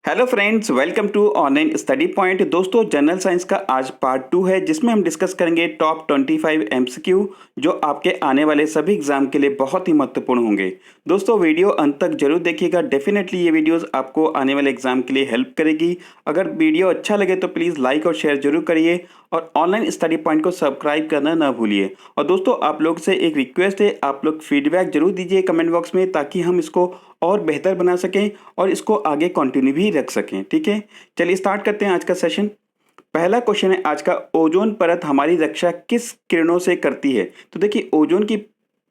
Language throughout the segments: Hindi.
Hello friends, welcome to online study point. दोस्तों, जनरल साइंस का आज पार्ट 2 है जिसमें हम डिस्कस करेंगे टॉप 25 एमसीक्यू जो आपके आने वाले सभी एग्जाम के लिए बहुत ही महत्वपूर्ण होंगे। दोस्तों, वीडियो अंत तक जरूर देखिएगा। डेफिनेटली ये वीडियोस आपको आने वाले एग्जाम के लिए हेल्प करेगी। अगर वीडियो अच्छा लगे तो प्लीज़ लाइक और शेयर जरूर करिए और ऑनलाइन स्टडी पॉइंट को सब्सक्राइब करना ना भूलिए। और दोस्तों, आप लोग से एक रिक्वेस्ट है, आप लोग फीडबैक जरूर दीजिए कमेंट बॉक्स में ताकि हम इसको और बेहतर बना सकें और इसको आगे कंटिन्यू भी रख सकें। ठीक है, चलिए स्टार्ट करते हैं आज का सेशन। पहला क्वेश्चन है आज का, ओजोन परत हमारी रक्षा किस किरणों से करती है? तो देखिए, ओजोन की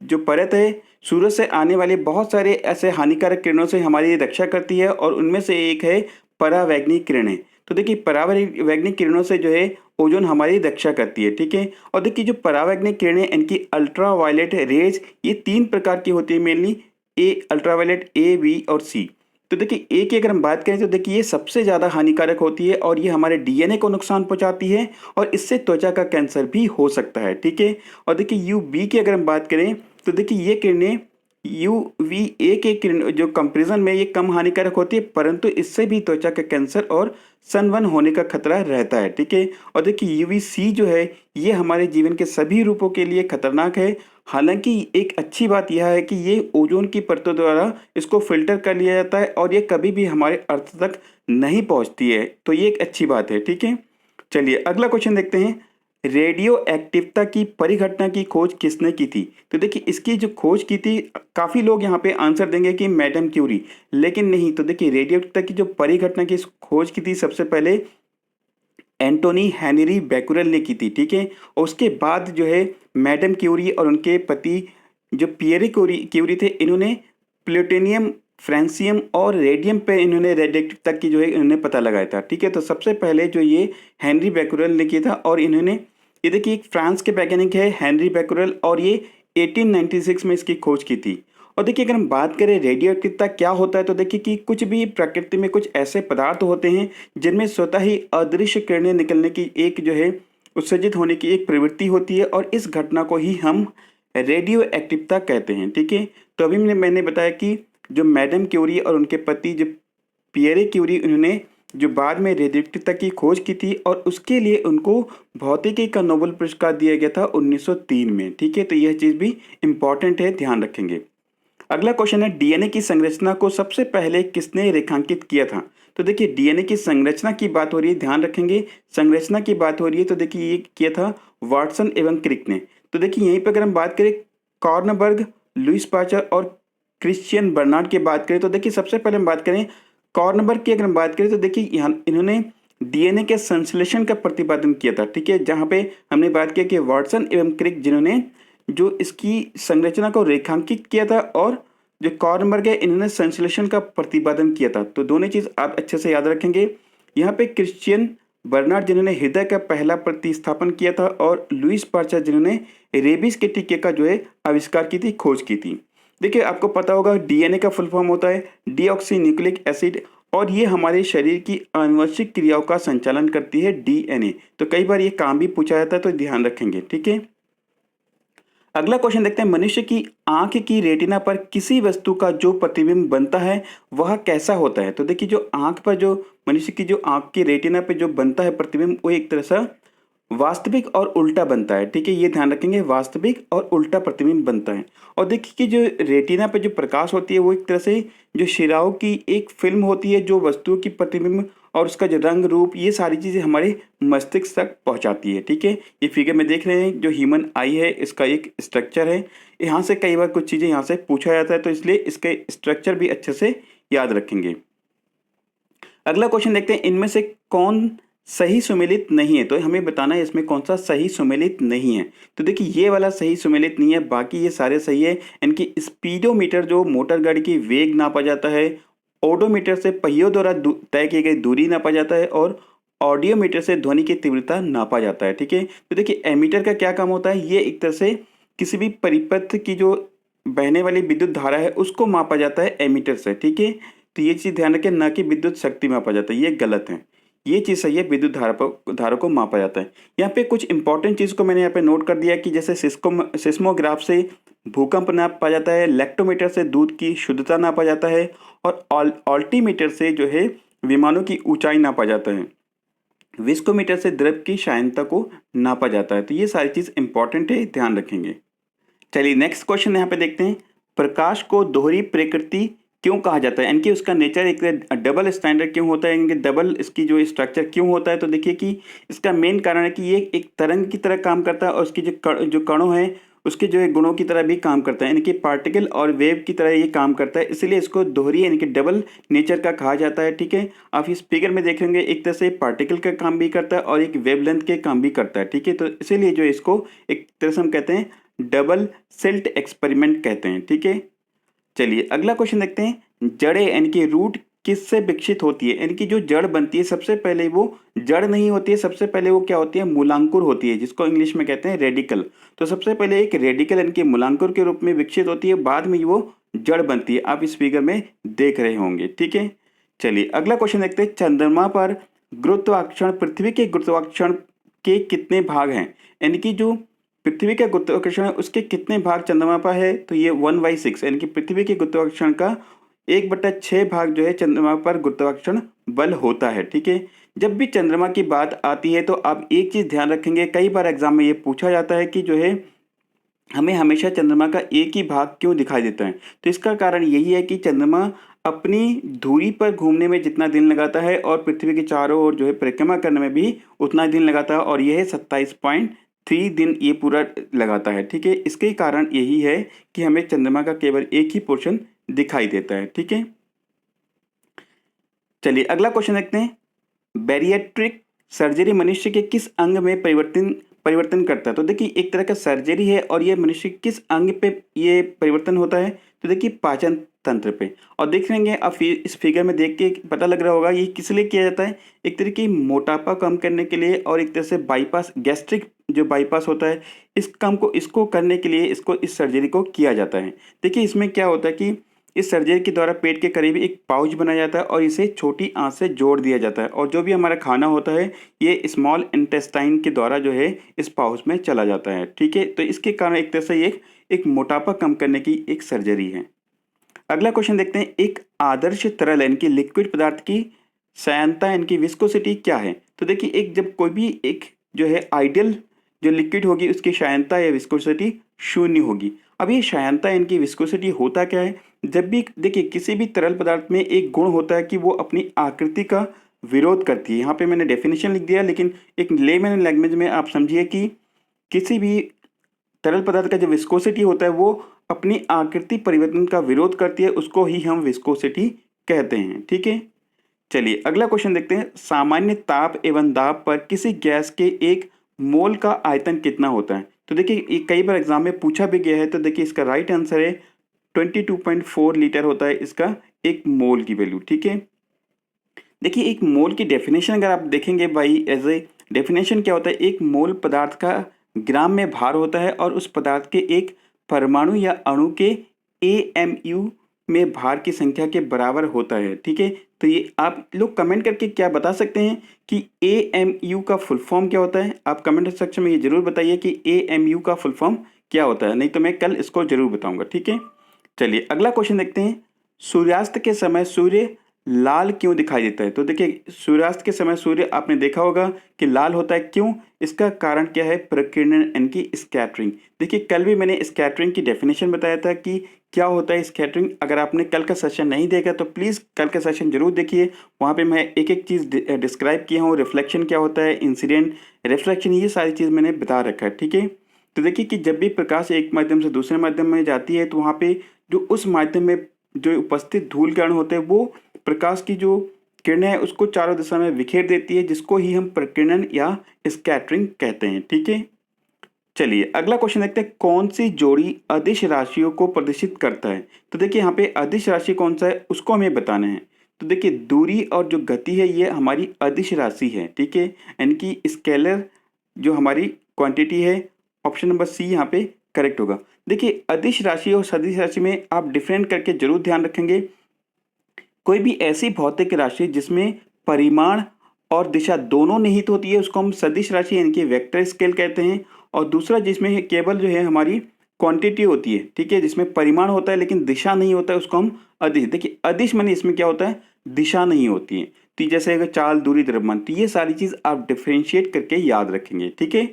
जो परत है सूरज से आने वाले बहुत सारे ऐसे हानिकारक किरणों से हमारी रक्षा करती है और उनमें से एक है परावैंगनिक किरणें। तो देखिए, परावैंगनिक किरणों से जो है ओजोन हमारी रक्षा करती है। ठीक है, और देखिए जो परावैंगनिक किरणें, इनकी अल्ट्रा वायलेट रेज ये 3 प्रकार की होती है मेनली, ए अल्ट्रावायलेट, ए, बी और सी। तो देखिए ए की अगर हम बात करें तो देखिए ये सबसे ज़्यादा हानिकारक होती है और ये हमारे डीएनए को नुकसान पहुंचाती है और इससे त्वचा का कैंसर भी हो सकता है। ठीक है, और देखिए यू बी की अगर हम बात करें तो देखिए ये किरणें यू वी ए के किरण जो कंपेरिजन में ये कम हानिकारक होती है, परंतु इससे भी त्वचा का कैंसर और सनबर्न होने का खतरा रहता है। ठीक है, और देखिए यूवी सी जो है ये हमारे जीवन के सभी रूपों के लिए खतरनाक है। हालांकि एक अच्छी बात यह है कि ये ओजोन की परतों द्वारा इसको फिल्टर कर लिया जाता है और ये कभी भी हमारे अर्थ तक नहीं पहुंचती है, तो ये एक अच्छी बात है। ठीक है, चलिए अगला क्वेश्चन देखते हैं। रेडियो एक्टिवता की परिघटना की खोज किसने की थी? तो देखिए इसकी जो खोज की थी, काफ़ी लोग यहाँ पे आंसर देंगे कि मैडम क्यूरी, लेकिन नहीं। तो देखिए रेडियो एक्टिवता की जो परिघटना की खोज की थी सबसे पहले एंटोनी हेनरी बैकुरेल ने की थी। ठीक है, और उसके बाद जो है मैडम क्यूरी और उनके पति जो पियरे क्यूरी थे, इन्होंने प्लूटोनियम, फ्रांसियम और रेडियम पे इन्होंने रेडियोएक्टिवता की जो है इन्होंने पता लगाया था। ठीक है, तो सबसे पहले जो ये हेनरी बैकुरेल ने किया था और इन्होंने, ये देखिए एक फ्रांस के वैज्ञानिक है हेनरी बैकुरेल और ये 1896 में इसकी खोज की थी। और देखिए अगर हम बात करें रेडियो एक्टिवता क्या होता है तो देखिए कि कुछ भी प्रकृति में कुछ ऐसे पदार्थ होते हैं जिनमें स्वतः ही अदृश्य किरणें निकलने की एक जो है उत्सर्जित होने की एक प्रवृत्ति होती है और इस घटना को ही हम रेडियो एक्टिवता कहते हैं। ठीक है, तो अभी मैंने बताया कि जो मैडम क्यूरी और उनके पति जो पियरे क्यूरी, उन्होंने जो बाद में रेडियोएक्टिवता की खोज की थी और उसके लिए उनको भौतिकी का नोबेल पुरस्कार दिया गया था 1903 में। ठीक है, तो यह चीज़ भी इम्पॉर्टेंट है, ध्यान रखेंगे। अगला क्वेश्चन है, डीएनए की संरचना को सबसे पहले किसने रेखांकित किया था? तो देखिए डीएनए की संरचना की बात हो रही है, ध्यान रखेंगे संरचना की बात हो रही है, तो देखिए ये किया था वाटसन एवं क्रिक ने। तो देखिए यहीं पर अगर हम बात करें कॉर्नबर्ग, लुईस पास्चर और क्रिश्चियन बर्नार्ड की बात करें तो देखिए सबसे पहले हम बात करें कॉर्नबर्ग की अगर हम बात करें तो देखिए यहाँ इन्होंने डीएनए के संश्लेषण का प्रतिपादन किया था। ठीक है, जहाँ पे हमने बात किया कि वाटसन एवं क्रिक जिन्होंने जो इसकी संरचना को रेखांकित किया था और जो कॉर्नबर्ग है इन्होंने संश्लेषण का प्रतिपादन किया था। तो दोनों चीज आप अच्छे से याद रखेंगे। यहाँ पे क्रिश्चियन बर्नार्ड जिन्होंने हृदय का पहला प्रतिस्थापन किया था और लुईस पास्चर जिन्होंने रेबीज के टीके का जो है आविष्कार की थी, खोज की थी। देखिए आपको पता होगा डीएनए का फुल फॉर्म होता है डीऑक्सी न्यूक्लिक एसिड और ये हमारे शरीर की आनुवंशिक क्रियाओं का संचालन करती है डीएनए। तो कई बार ये काम भी पूछा जाता है, तो ध्यान रखेंगे। ठीक है, अगला क्वेश्चन देखते हैं, मनुष्य की आंख की रेटिना पर किसी वस्तु का जो प्रतिबिंब बनता है वह कैसा होता है? तो देखिए जो आंख पर जो मनुष्य की जो आंख की रेटिना पे जो बनता है प्रतिबिंब, वो एक तरह से वास्तविक और उल्टा बनता है। ठीक है, ये ध्यान रखेंगे, वास्तविक और उल्टा प्रतिबिंब बनता है। और देखिए कि जो रेटिना पे जो प्रकाश होती है वो एक तरह से जो शिराओं की एक फिल्म होती है जो वस्तुओं की प्रतिबिंब और उसका जो रंग रूप ये सारी चीज़ें हमारे मस्तिष्क तक पहुंचाती है। ठीक है, ये फिगर में देख रहे हैं जो ह्यूमन आई है इसका एक स्ट्रक्चर है। यहाँ से कई बार कुछ चीज़ें यहाँ से पूछा जाता है, तो इसलिए इसके स्ट्रक्चर भी अच्छे से याद रखेंगे। अगला क्वेश्चन देखते हैं, इनमें से कौन सही सुमेलित नहीं है? तो हमें बताना है इसमें कौन सा सही सुमेलित नहीं है। तो देखिए ये वाला सही सुमेलित नहीं है, बाकी ये सारे सही है। इनकी स्पीडोमीटर जो मोटर गाड़ी की वेग नापा जाता है, ओडोमीटर से पहियों द्वारा तय की गई दूरी नापा जाता है और ऑडियोमीटर से ध्वनि की तीव्रता नापा जाता है। ठीक है, तो देखिए एमीटर का क्या काम होता है, ये एक तरह से किसी भी परिपथ की जो बहने वाली विद्युत धारा है उसको मापा जाता है एमीटर से। ठीक है, तो ये चीज़ ध्यान रखें, ना कि विद्युत शक्ति मापा जाता है, ये गलत है। ये चीज़ सही है, विद्युत धारा को मापा जाता है। यहाँ पे कुछ इंपॉर्टेंट चीज़ को मैंने यहाँ पे नोट कर दिया कि जैसे सिस्मोग्राफ से भूकंप नापा जाता है, लेक्टोमीटर से दूध की शुद्धता नापा जाता है और ऑल्टीमीटर से जो है विमानों की ऊंचाई नापा जाता है, विस्कोमीटर से द्रव की शायनता को नापा जाता है। तो ये सारी चीज़ इंपॉर्टेंट है, ध्यान रखेंगे। चलिए नेक्स्ट क्वेश्चन यहाँ पे देखते हैं, प्रकाश को दोहरी प्रकृति क्यों कहा जाता है, यानी कि उसका नेचर एक डबल स्टैंडर्ड क्यों होता है, यानी कि डबल इसकी जो स्ट्रक्चर क्यों होता है। तो देखिए कि इसका मेन कारण है कि ये एक तरंग की तरह काम करता है और उसकी जो कणों हैं उसके जो गुणों की तरह भी काम करता है, यानी कि पार्टिकल और वेव की तरह ये काम करता है, इसलिए इसको दोहरी यानी कि डबल नेचर का कहा जाता है। ठीक है, आप इस फिगर में देखेंगे एक तरह से पार्टिकल का काम भी करता है और एक वेवलेंथ के काम भी करता है। ठीक है, तो इसीलिए जो इसको एक तरह से हम कहते हैं डबल सिल्ट एक्सपेरिमेंट कहते हैं। ठीक है, चलिए अगला क्वेश्चन देखते हैं, जड़ें यानी कि रूट किससे विकसित होती है, यानी कि जो जड़ बनती है सबसे पहले वो जड़ नहीं होती है, सबसे पहले वो क्या होती है, मूलांकुर होती है, जिसको इंग्लिश में कहते हैं रेडिकल। तो सबसे पहले एक रेडिकल यानी कि मूलांकुर के रूप में विकसित होती है, बाद में वो जड़ बनती है, आप इस फिगर में देख रहे होंगे। ठीक है, चलिए अगला क्वेश्चन देखते हैं, चंद्रमा पर गुरुत्वाकर्षण पृथ्वी के गुरुत्वाकर्षण के कितने भाग हैं, यानी कि जो पृथ्वी का गुरुत्वाकर्षण है उसके कितने भाग चंद्रमा पर है। तो ये 1/6 यानी कि पृथ्वी के गुरुत्वाकर्षण का 1/6 भाग जो है चंद्रमा पर गुरुत्वाकर्षण बल होता है। ठीक है, जब भी चंद्रमा की बात आती है तो आप एक चीज़ ध्यान रखेंगे, कई बार एग्जाम में ये पूछा जाता है कि जो है हमें हमेशा चंद्रमा का एक ही भाग क्यों दिखाई देता है। तो इसका कारण यही है कि चंद्रमा अपनी धुरी पर घूमने में जितना दिन लगाता है और पृथ्वी के चारों ओर जो है परिक्रमा करने में भी उतना दिन लगाता है, और यह 27.3 दिन ये पूरा लगाता है। ठीक है, इसके कारण यही है कि हमें चंद्रमा का केवल एक ही पोर्शन दिखाई देता है। ठीक है, चलिए अगला क्वेश्चन देखते हैं, बैरिएट्रिक सर्जरी मनुष्य के किस अंग में परिवर्तन करता है। तो देखिए एक तरह का सर्जरी है और ये मनुष्य के किस अंग पे ये परिवर्तन होता है। तो देखिए पाचन तंत्र पे, और देख लेंगे आप इस फिगर में देख के पता लग रहा होगा ये किस लिए किया जाता है, एक तरह की मोटापा कम करने के लिए और एक तरह से बाईपास गैस्ट्रिक जो बाईपास होता है इस काम को इसको करने के लिए इस सर्जरी को किया जाता है। देखिए इसमें क्या होता है कि इस सर्जरी के द्वारा पेट के करीब एक पाउच बनाया जाता है और इसे छोटी आंत से जोड़ दिया जाता है, और जो भी हमारा खाना होता है ये स्मॉल इंटेस्टाइन के द्वारा जो है इस पाउच में चला जाता है। ठीक है, तो इसके कारण एक तरह से ये एक मोटापा कम करने की एक सर्जरी है। अगला क्वेश्चन देखते हैं, एक आदर्श तरल यानी कि लिक्विड पदार्थ की श्यानता यानी कि विस्कोसिटी क्या है। तो देखिए एक जब कोई भी एक जो है आइडियल जो लिक्विड होगी उसकी श्यानता या विस्कोसिटी 0 होगी। अब ये श्यानता यानी कि विस्कोसिटी होता क्या है, जब भी देखिए किसी भी तरल पदार्थ में एक गुण होता है कि वो अपनी आकृति का विरोध करती है। यहाँ पे मैंने डेफिनेशन लिख दिया, लेकिन एक लेमन लैंग्वेज में आप समझिए कि किसी भी तरल पदार्थ का जो विस्कोसिटी होता है वो अपनी आकृति परिवर्तन का विरोध करती है, उसको ही हम विस्कोसिटी कहते हैं। ठीक है, चलिए अगला क्वेश्चन देखते हैं, सामान्य ताप एवं दाब पर किसी गैस के एक मोल का आयतन कितना होता है। तो देखिए ये कई बार एग्जाम में पूछा भी गया है, तो देखिए इसका राइट आंसर है 22.4 लीटर होता है इसका एक मोल की वैल्यू। ठीक है, देखिए एक मोल की डेफिनेशन अगर आप देखेंगे भाई, एज ए डेफिनेशन क्या होता है, एक मोल पदार्थ का ग्राम में भार होता है और उस पदार्थ के एक परमाणु या अणु के AMU में भार की संख्या के बराबर होता है। ठीक है, तो ये आप लोग कमेंट करके क्या बता सकते हैं कि AMU का फुल फॉर्म क्या होता है। आप कमेंट सेक्शन में ये जरूर बताइए कि AMU का फुल फॉर्म क्या होता है, नहीं तो मैं कल इसको जरूर बताऊंगा। ठीक है, चलिए अगला क्वेश्चन देखते हैं, सूर्यास्त के समय सूर्य लाल क्यों दिखाई देता है। तो देखिए सूर्यास्त के समय सूर्य आपने देखा होगा कि लाल होता है, क्यों, इसका कारण क्या है, प्रकीर्णन यानी कि स्कैटरिंग। देखिए कल भी मैंने स्कैटरिंग की डेफिनेशन बताया था कि क्या होता है स्कैटरिंग। अगर आपने कल का सेशन नहीं देखा तो प्लीज़ कल का सेशन जरूर देखिए, वहाँ पे मैं एक एक चीज़ डिस्क्राइब किया हूँ, रिफ्लेक्शन क्या होता है, इंसिडेंट, रिफ्लेक्शन, ये सारी चीज़ मैंने बता रखा है। ठीक है, तो देखिए कि जब भी प्रकाश एक माध्यम से दूसरे माध्यम में जाती है तो वहाँ पे जो उस माध्यम में जो उपस्थित धूल कण होते हैं वो प्रकाश की जो किरणें हैं उसको चारों दिशा में बिखेर देती है, जिसको ही हम प्रकीर्णन या स्कैटरिंग कहते हैं। ठीक है, चलिए अगला क्वेश्चन देखते हैं, कौन सी जोड़ी अदिश राशियों को प्रदर्शित करता है। तो देखिए यहाँ पे अदिश राशि कौन सा है उसको हमें बताना है। तो देखिए दूरी और जो गति है ये हमारी अदिश राशि है। ठीक है, यानी कि स्केलर जो हमारी क्वांटिटी है, ऑप्शन नंबर सी यहाँ पे करेक्ट होगा। देखिए अदिश राशि और सदिश राशि में आप डिफरेंट करके जरूर ध्यान रखेंगे। कोई भी ऐसी भौतिक राशि जिसमें परिमाण और दिशा दोनों निहित होती है उसको हम सदिश राशि यानी कि वेक्टर स्केल कहते हैं, और दूसरा जिसमें केवल जो है हमारी क्वांटिटी होती है, ठीक है, जिसमें परिमाण होता है लेकिन दिशा नहीं होता है उसको हम अदिश। देखिए अदिश माने इसमें क्या होता है, दिशा नहीं होती है। तो जैसे अगर चाल, दूरी, द्रव्यमान, तो ये सारी चीज आप डिफरेंशिएट करके याद रखेंगे। ठीक है,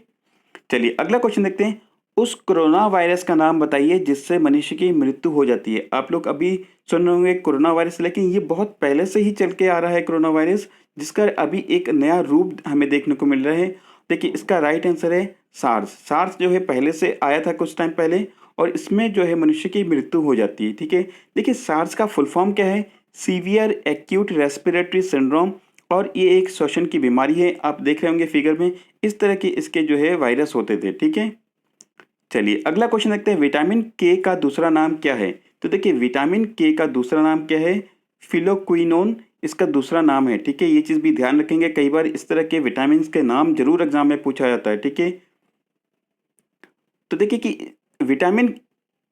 चलिए अगला क्वेश्चन देखते हैं। उस कोरोना वायरस का नाम बताइए जिससे मनुष्य की मृत्यु हो जाती है। आप लोग अभी सुन रहे होंगे कोरोना वायरस, लेकिन ये बहुत पहले से ही चल के आ रहा है कोरोना वायरस, जिसका अभी एक नया रूप हमें देखने को मिल रहा है। देखिए इसका राइट आंसर है सार्स। सार्स जो है पहले से आया था कुछ टाइम पहले, और इसमें जो है मनुष्य की मृत्यु हो जाती है। ठीक है, देखिए सार्स का फुल फॉर्म क्या है? सीवियर एक्यूट रेस्पिरेटरी सिंड्रोम, और ये एक श्वसन की बीमारी है। आप देख रहे होंगे फिगर में, इस तरह के इसके जो है वायरस होते थे। ठीक है, चलिए अगला क्वेश्चन देखते हैं। विटामिन के का दूसरा नाम क्या है? तो देखिए विटामिन के का दूसरा नाम क्या है? फिलोक्विनोन इसका दूसरा नाम है। ठीक है, ये चीज भी ध्यान रखेंगे, कई बार इस तरह के विटामिन के नाम जरूर एग्जाम में पूछा जाता है। ठीक है, तो देखिए कि विटामिन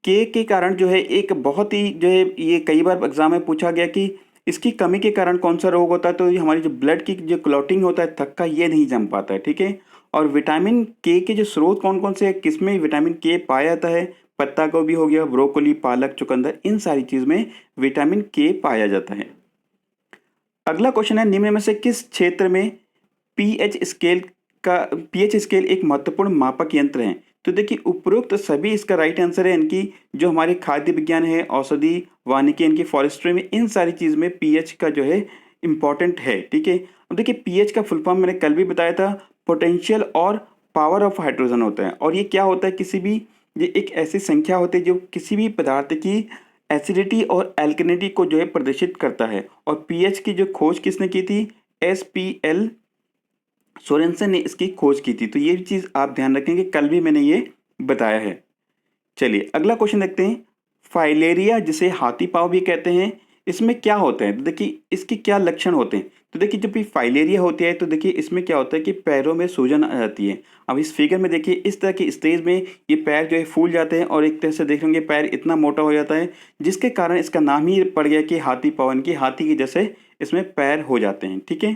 के कारण जो है एक बहुत ही जो है ये कई बार एग्जाम में पूछा गया कि इसकी कमी के कारण कौन सा रोग होता है। तो ये हमारी जो ब्लड की जो क्लॉटिंग होता है, थक्का, ये नहीं जम पाता है। ठीक है, और विटामिन के जो स्रोत कौन कौन से हैं, किसमें विटामिन के पाया जाता है? पत्ता गोभी हो गया, ब्रोकोली, पालक, चुकंदर, इन सारी चीज में विटामिन के पाया जाता है। अगला क्वेश्चन है, निम्न में से किस क्षेत्र में पीएच स्केल पीएच स्केल एक महत्वपूर्ण मापक यंत्र है? तो देखिए उपरोक्त सभी इसका राइट आंसर है। इनकी जो हमारे खाद्य विज्ञान है, औषधि, वानिकी, इनकी फॉरेस्ट्री में, इन सारी चीज में पीएच का जो है इंपॉर्टेंट है। ठीक है, अब देखिए पीएच का फुल फॉर्म मैंने कल भी बताया था, पोटेंशियल और पावर ऑफ हाइड्रोजन होता है। और ये क्या होता है? किसी भी, ये एक ऐसी संख्या होती है जो किसी भी पदार्थ की एसिडिटी और एल्कनिटी को जो है प्रदर्शित करता है। और पीएच की जो खोज किसने की थी? SPL सोरेनसन ने इसकी खोज की थी। तो ये चीज आप ध्यान रखेंगे, कल भी मैंने ये बताया है। चलिए अगला क्वेश्चन देखते हैं। फाइलेरिया जिसे हाथी पांव भी कहते हैं, इसमें क्या होते हैं? तो देखिए इसके क्या लक्षण होते हैं। तो देखिए जब भी फाइलेरिया होती है तो देखिए इसमें क्या होता है कि पैरों में सूजन आ जाती है। अब इस फिगर में देखिए इस तरह की स्टेज में ये पैर जो है फूल जाते हैं, और एक तरह से देखेंगे पैर इतना मोटा हो जाता है, जिसके कारण इसका नाम ही पड़ गया कि हाथी पाँव, की हाथी के जैसे इसमें पैर हो जाते हैं। ठीक है,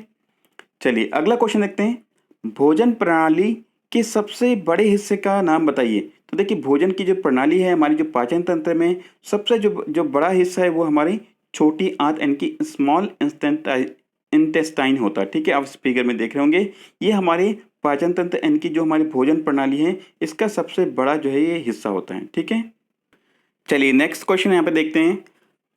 चलिए अगला क्वेश्चन देखते हैं। भोजन प्रणाली के सबसे बड़े हिस्से का नाम बताइए। तो देखिए भोजन की जो प्रणाली है, हमारी जो पाचन तंत्र में सबसे जो जो बड़ा हिस्सा है वो हमारी छोटी आंत, यानी कि स्मॉल इंटेस्टाइन होता है। ठीक है, आप इस फिगर में देख रहे होंगे, ये हमारे पाचन तंत्र यानी कि जो हमारी भोजन प्रणाली है, इसका सबसे बड़ा जो है ये हिस्सा होता है। ठीक है, चलिए नेक्स्ट क्वेश्चन यहाँ पे देखते हैं।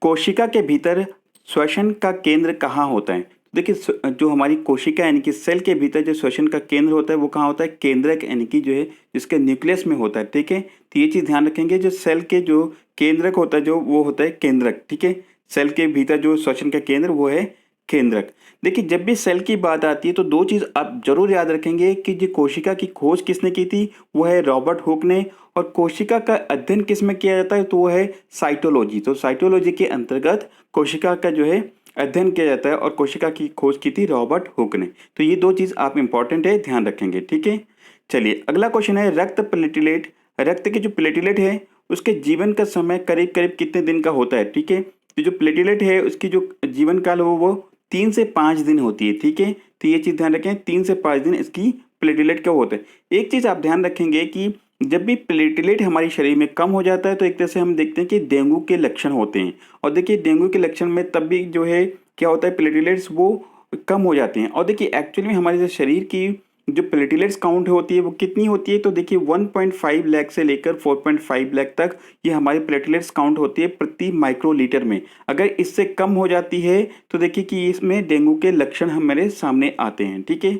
कोशिका के भीतर श्वसन का केंद्र कहाँ होता है? देखिए जो हमारी कोशिका यानी कि सेल के भीतर जो श्वसन का केंद्र होता है वो कहाँ होता है? केंद्रक, यानी कि जो है जिसके न्यूक्लियस में होता है। ठीक है, तो ये चीज ध्यान रखेंगे, जो सेल के जो केंद्रक होता है जो वो होता है केंद्रक। ठीक है, सेल के भीतर जो श्वसन का केंद्र वो है केंद्रक। देखिए जब भी सेल की बात आती है तो दो चीज आप जरूर याद रखेंगे कि जो कोशिका की खोज किसने की थी, वो है रॉबर्ट हुक ने। और कोशिका का अध्ययन किस में किया जाता है? तो वो है साइटोलॉजी। तो साइटोलॉजी के अंतर्गत कोशिका का जो है अध्ययन किया जाता है, और कोशिका की खोज की थी रॉबर्ट हुक ने। तो ये दो चीज आप इंपॉर्टेंट है, ध्यान रखेंगे। ठीक है, चलिए अगला क्वेश्चन है। रक्त प्लेटिलेट, रक्त के जो प्लेटिलेट है उसके जीवन का समय करीब करीब कितने दिन का होता है? ठीक है, तो जो प्लेटिलेट है उसकी जो जीवन काल हो वो 3 से 5 दिन होती है। ठीक है, तो ये चीज ध्यान रखें, 3 से 5 दिन इसकी प्लेटिलेट का होता है। एक चीज आप ध्यान रखेंगे कि जब भी प्लेटिलेट हमारे शरीर में कम हो जाता है तो एक तरह से हम देखते हैं कि डेंगू के लक्षण होते हैं। और देखिए डेंगू के लक्षण में तब भी जो है क्या होता है, प्लेटिलेट्स वो कम हो जाते हैं। और देखिए एक्चुअली में हमारे जो शरीर की जो प्लेटिलेट्स काउंट होती है वो कितनी होती है? तो देखिए 1.5 लाख से लेकर 4.5 लाख तक ये हमारी प्लेटलेट्स काउंट होती है प्रति माइक्रोलीटर में। अगर इससे कम हो जाती है तो देखिए कि इसमें डेंगू के लक्षण हमारे सामने आते हैं। ठीक है,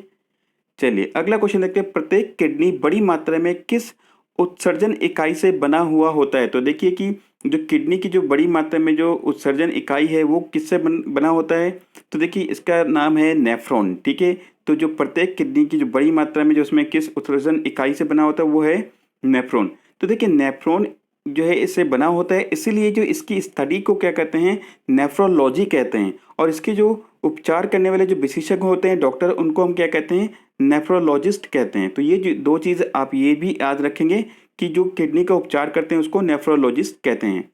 चलिए अगला क्वेश्चन देखते हैं। प्रत्येक किडनी बड़ी मात्रा में किस उत्सर्जन इकाई से बना हुआ होता है? तो देखिए कि जो किडनी की जो बड़ी मात्रा में जो उत्सर्जन इकाई है वो किससे बना होता है? तो देखिए इसका नाम है नेफ्रॉन। ठीक है, तो जो प्रत्येक किडनी की जो बड़ी मात्रा में जो उसमें किस उत्सर्जन इकाई से बना होता है वो है नेफ्रॉन। तो देखिए नेफ्रॉन जो है इससे बना होता है, इसीलिए जो इसकी स्टडी को क्या कहते हैं? नेफ्रोलॉजी कहते हैं। और इसके जो उपचार करने वाले जो विशेषज्ञ होते हैं डॉक्टर, उनको हम क्या कहते हैं? नेफ्रोलॉजिस्ट कहते हैं। तो ये जो दो चीज़ आप ये भी याद रखेंगे कि जो किडनी का उपचार करते हैं उसको नेफ्रोलॉजिस्ट कहते हैं।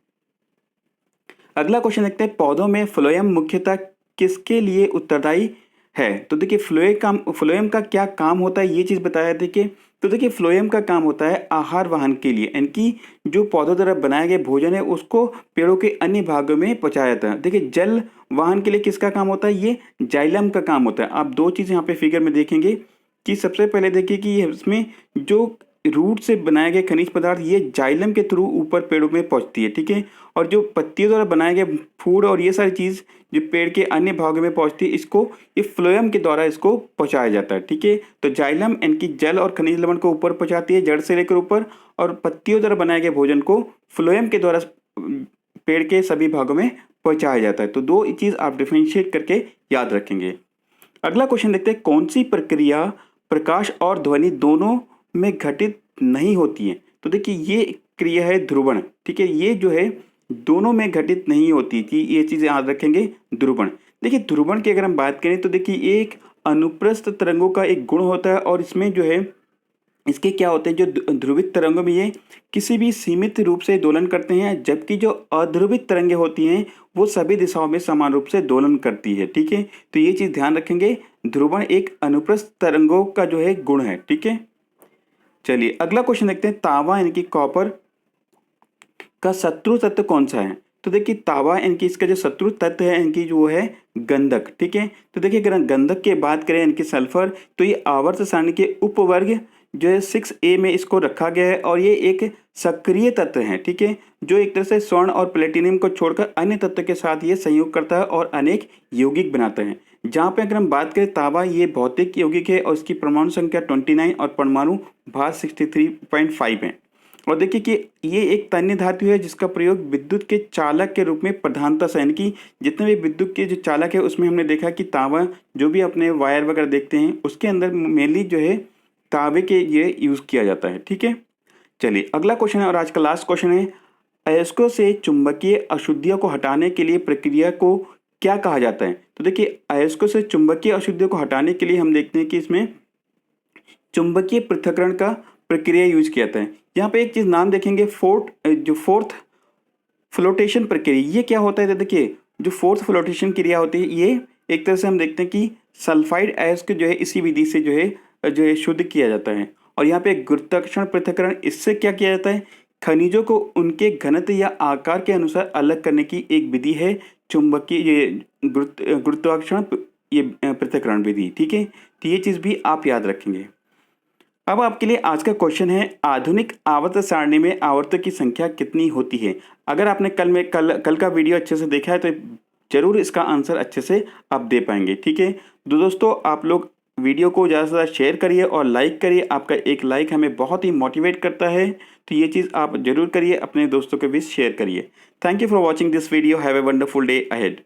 अगला क्वेश्चन देखते हैं। पौधों में फ्लोएम मुख्यतः किसके लिए उत्तरदायी है। तो देखिए फ्लोएम का क्या काम होता है ये चीज़ बताया। देखिए तो देखिए फ्लोएम का काम होता है आहार वाहन के लिए, यानी कि जो पौधों द्वारा बनाए गए भोजन है उसको पेड़ों के अन्य भागों में पहुंचाया जाता है। देखिए जल वाहन के लिए किसका काम होता है, ये जाइलम का काम होता है। आप दो चीज़ यहाँ पे फिगर में देखेंगे कि सबसे पहले देखिए कि इसमें जो रूट से बनाए गए खनिज पदार्थ ये जाइलम के थ्रू ऊपर पेड़ों में पहुंचती है, ठीक है। और जो पत्तियों द्वारा बनाए गए फूड और ये सारी चीज़ जो पेड़ के अन्य भागों में पहुंचती है इसको ये फ्लोएम के द्वारा इसको पहुंचाया जाता है, ठीक है। तो जाइलम इनकी जल और खनिज लवण को ऊपर पहुंचाती है जड़ से लेकर ऊपर, और पत्तियों द्वारा बनाए गए भोजन को फ्लोएम के द्वारा पेड़ के सभी भागों में पहुंचाया जाता है। तो दो चीज़ आप डिफरेंशिएट करके याद रखेंगे। अगला क्वेश्चन देखते हैं, कौन सी प्रक्रिया प्रकाश और ध्वनि दोनों में घटित नहीं होती है। तो देखिए ये क्रिया है ध्रुवण, ठीक है। ये जो है दोनों में घटित नहीं होती थी, ये चीज़ याद रखेंगे ध्रुवण। देखिए ध्रुवण की अगर हम बात करें तो देखिए एक अनुप्रस्थ तरंगों का एक गुण होता है, और इसमें जो है इसके क्या होते हैं, जो ध्रुवित तरंगों में ये किसी भी सीमित रूप से दोलन करते हैं, जबकि जो अध्रुवित तरंगें होती हैं वो सभी दिशाओं में समान रूप से दोलन करती है, ठीक है। तो ये चीज़ ध्यान रखेंगे, ध्रुवण एक अनुप्रस्थ तरंगों का जो है गुण है, ठीक है। चलिए अगला क्वेश्चन देखते हैं, तांबा यानी कि कॉपर का शत्रु तत्व कौन सा है। तो देखिए तांबा यानी कि इसका जो शत्रु तत्व है इनकी जो है गंधक, ठीक है। तो देखिए अगर हम गंधक की बात करें इनकी सल्फर, तो ये आवर्त सारणी के उपवर्ग जो है 6A में इसको रखा गया है, और ये एक सक्रिय तत्व है, ठीक है, जो एक तरह से स्वर्ण और प्लेटिनियम को छोड़कर अन्य तत्व के साथ ये संयोग करता है और अनेक यौगिक बनाता है। जहाँ पे अगर हम बात करें तांबा, ये भौतिक यौगिक है और इसकी परमाणु संख्या 29 और परमाणु भार 63.5 है। और देखिए कि ये एक तन्य धातु है जिसका प्रयोग विद्युत के चालक के रूप में प्रधानता से, यानी कि जितने भी विद्युत के जो चालक है उसमें हमने देखा कि तांबा जो भी अपने वायर वगैरह देखते हैं उसके अंदर मेनली जो है तांबे के ये यूज़ किया जाता है, ठीक है। चलिए अगला क्वेश्चन है और आज का लास्ट क्वेश्चन है, अयस्कों से चुंबकीय अशुद्धियों को हटाने के लिए प्रक्रिया को क्या कहा जाता है। तो देखिए अयस्कों से चुंबकीय अशुद्धियों को हटाने के लिए हम देखते हैं कि इसमें चुंबकीय पृथक्करण का प्रक्रिया यूज किया जाता है। यहाँ पे एक चीज़ नाम देखेंगे, फोर्थ फ्लोटेशन प्रक्रिया। ये क्या होता है, तो देखिए जो फोर्थ फ्लोटेशन क्रिया होती है ये एक तरह से हम देखते हैं कि सल्फाइड अयस्क जो है इसी विधि से जो है शुद्ध किया जाता है। और यहाँ पे गुरुत्वाकर्षण पृथक्करण, इससे क्या किया जाता है, खनिजों को उनके घनत्व या आकार के अनुसार अलग करने की एक विधि है चुंबकीय ये गुरुत्वाकर्षण ये पृथक्करण विधि, ठीक है। तो ये चीज़ भी आप याद रखेंगे। अब आपके लिए आज का क्वेश्चन है, आधुनिक आवर्त सारणी में आवर्तों की संख्या कितनी होती है। अगर आपने कल का वीडियो अच्छे से देखा है तो जरूर इसका आंसर अच्छे से आप दे पाएंगे, ठीक है। दोस्तों आप लोग वीडियो को ज़्यादा से ज़्यादा शेयर करिए और लाइक करिए, आपका एक लाइक हमें बहुत ही मोटिवेट करता है, तो ये चीज़ आप जरूर करिए, अपने दोस्तों के बीच शेयर करिए। Thank you for watching this video, have a wonderful day ahead.